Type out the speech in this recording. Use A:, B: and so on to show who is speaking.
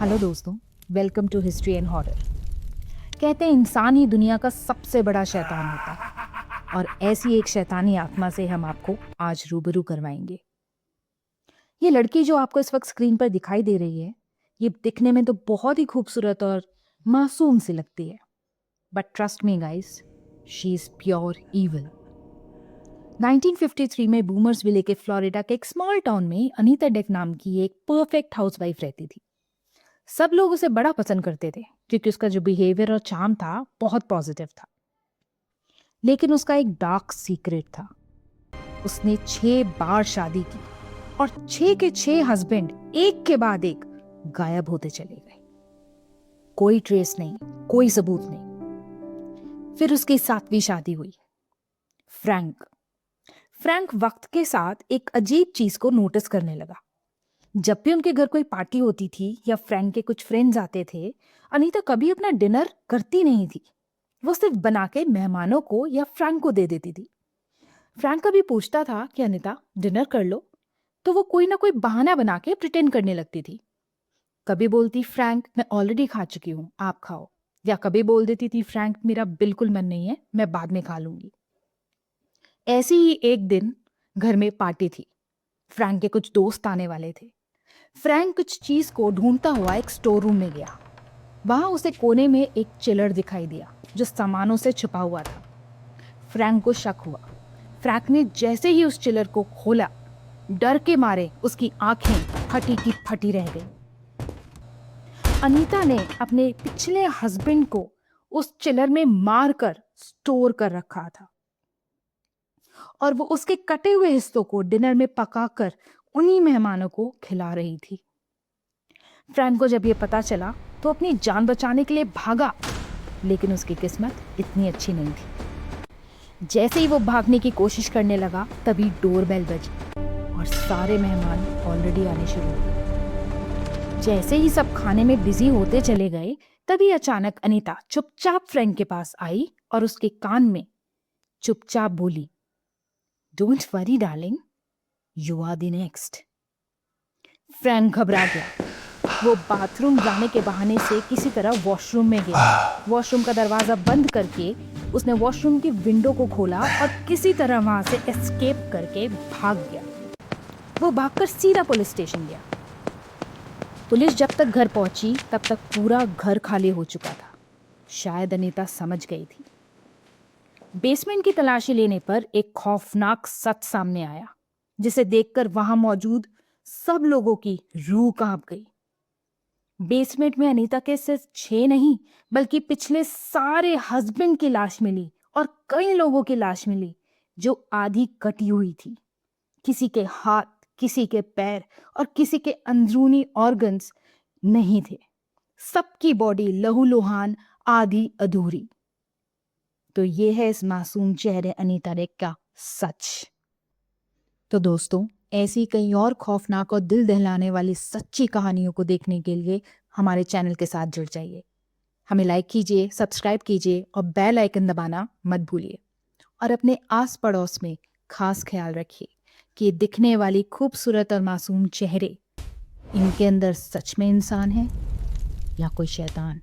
A: Hello दोस्तों, welcome to history and horror. कहते हैं इंसान ही दुनिया का सबसे बड़ा शैतान होता है और ऐसी एक शैतानी आत्मा से हम आपको आज रूबरू करवाएंगे। ये लड़की जो आपको इस वक्त स्क्रीन पर दिखाई दे रही है, ये दिखने में तो बहुत ही खूबसूरत और मासूम सी लगती है, but trust me guys, she is pure evil. 1953 में बूमर्स विले के फ्लोरिडा के एक स्मॉल टाउन में अनीता डेक नाम की एक परफेक्ट हाउसवाइफ रहती थी। सब लोग उसे बड़ा पसंद करते थे क्योंकि उसका जो बिहेवियर और चार्म था बहुत पॉजिटिव था। लेकिन उसका एक डार्क सीक्रेट था। उसने 6 बार शादी की और 6 के 6 हस्बैंड एक के बाद एक गायब होते चले गए। कोई ट्रेस नहीं, कोई सबूत नहीं। फिर उसकी 7वीं शादी हुई। फ्रैंक वक्त के साथ एक अजीब चीज को नोटिस करने लगा। जब भी उनके घर कोई पार्टी होती थी या फ्रैंक के कुछ फ्रेंड्स आते थे, अनीता कभी अपना डिनर करती नहीं थी। वो सिर्फ बना के मेहमानों को या फ्रैंक को दे देती थी। फ्रैंक कभी पूछता था कि अनीता डिनर कर लो, तो वो कोई ना कोई बहाना बना के प्रिटेंड करने लगती थी। कभी बोलती फ्रैंक मैं ऑलरेडी खा चुकी हूँ, आप खाओ, या कभी बोल देती थी फ्रैंक मेरा बिल्कुल मन नहीं है, मैं बाद में खा लूंगी। ऐसी ही एक दिन घर में पार्टी थी। फ्रैंक के कुछ दोस्त आने वाले थे। फ्रैंक कुछ चीज को ढूंढता हुआ एक स्टोर रूम में गया। वहां उसे कोने में एक चिलर दिखाई दिया जो सामानों से छुपा हुआ था। फ्रैंक को शक हुआ। फ्रैंक ने जैसे ही उस चिलर को खोला, डर के मारे उसकी आंखें फटी की फटी रह गई। अनीता ने अपने पिछले हस्बैंड को उस चिलर में मारकर स्टोर कर रखा था और वो उसके कटे हुए हिस्सों को डिनर में पकाकर उन्हीं मेहमानों को खिला रही थी। फ्रैंक को जब ये पता चला तो अपनी जान बचाने के लिए भागा, लेकिन उसकी किस्मत इतनी अच्छी नहीं थी। जैसे ही वो भागने की कोशिश करने लगा, तभी डोरबेल बजी और सारे मेहमान ऑलरेडी आने शुरू हो गए। जैसे ही सब खाने में बिजी होते चले गए, तभी अचानक अनीता चुपचाप फ्रैंक के पास आई और उसके कान में चुपचाप बोली, don't worry darling, you are the next. Frank घबरा गया। वो बाथरूम जाने के बहाने से किसी तरह वॉशरूम में गया। वॉशरूम का दरवाजा बंद करके उसने वॉशरूम की विंडो को खोला और किसी तरह वहां से एस्केप करके भाग गया। वो भागकर सीधा पुलिस स्टेशन गया। पुलिस जब तक घर पहुंची तब तक पूरा घर खाली हो चुका था। शायद अनीता समझ गई थी। बेसमेंट की तलाशी लेने पर एक खौफनाक सच सामने आया, जिसे देखकर वहां मौजूद सब लोगों की रूह कांप गई। बेसमेंट में अनीता के सिर्फ 6 नहीं बल्कि पिछले सारे हस्बैंड की लाश मिली और कई लोगों की लाश मिली जो आधी कटी हुई थी। किसी के हाथ, किसी के पैर और किसी के अंदरूनी ऑर्गन्स नहीं थे। सबकी बॉडी लहूलुहान, आधी अधूरी। तो ये है इस मासूम चेहरे अनीता डेक का सच। तो दोस्तों, ऐसी कई और खौफनाक और दिल दहलाने वाली सच्ची कहानियों को देखने के लिए हमारे चैनल के साथ जुड़ जाइए। हमें लाइक कीजिए, सब्सक्राइब कीजिए और बेल आइकन दबाना मत भूलिए। और अपने आस पड़ोस में खास ख्याल रखिए कि ये दिखने वाली खूबसूरत और मासूम चेहरे, इनके अंदर सच में इंसान है या कोई शैतान।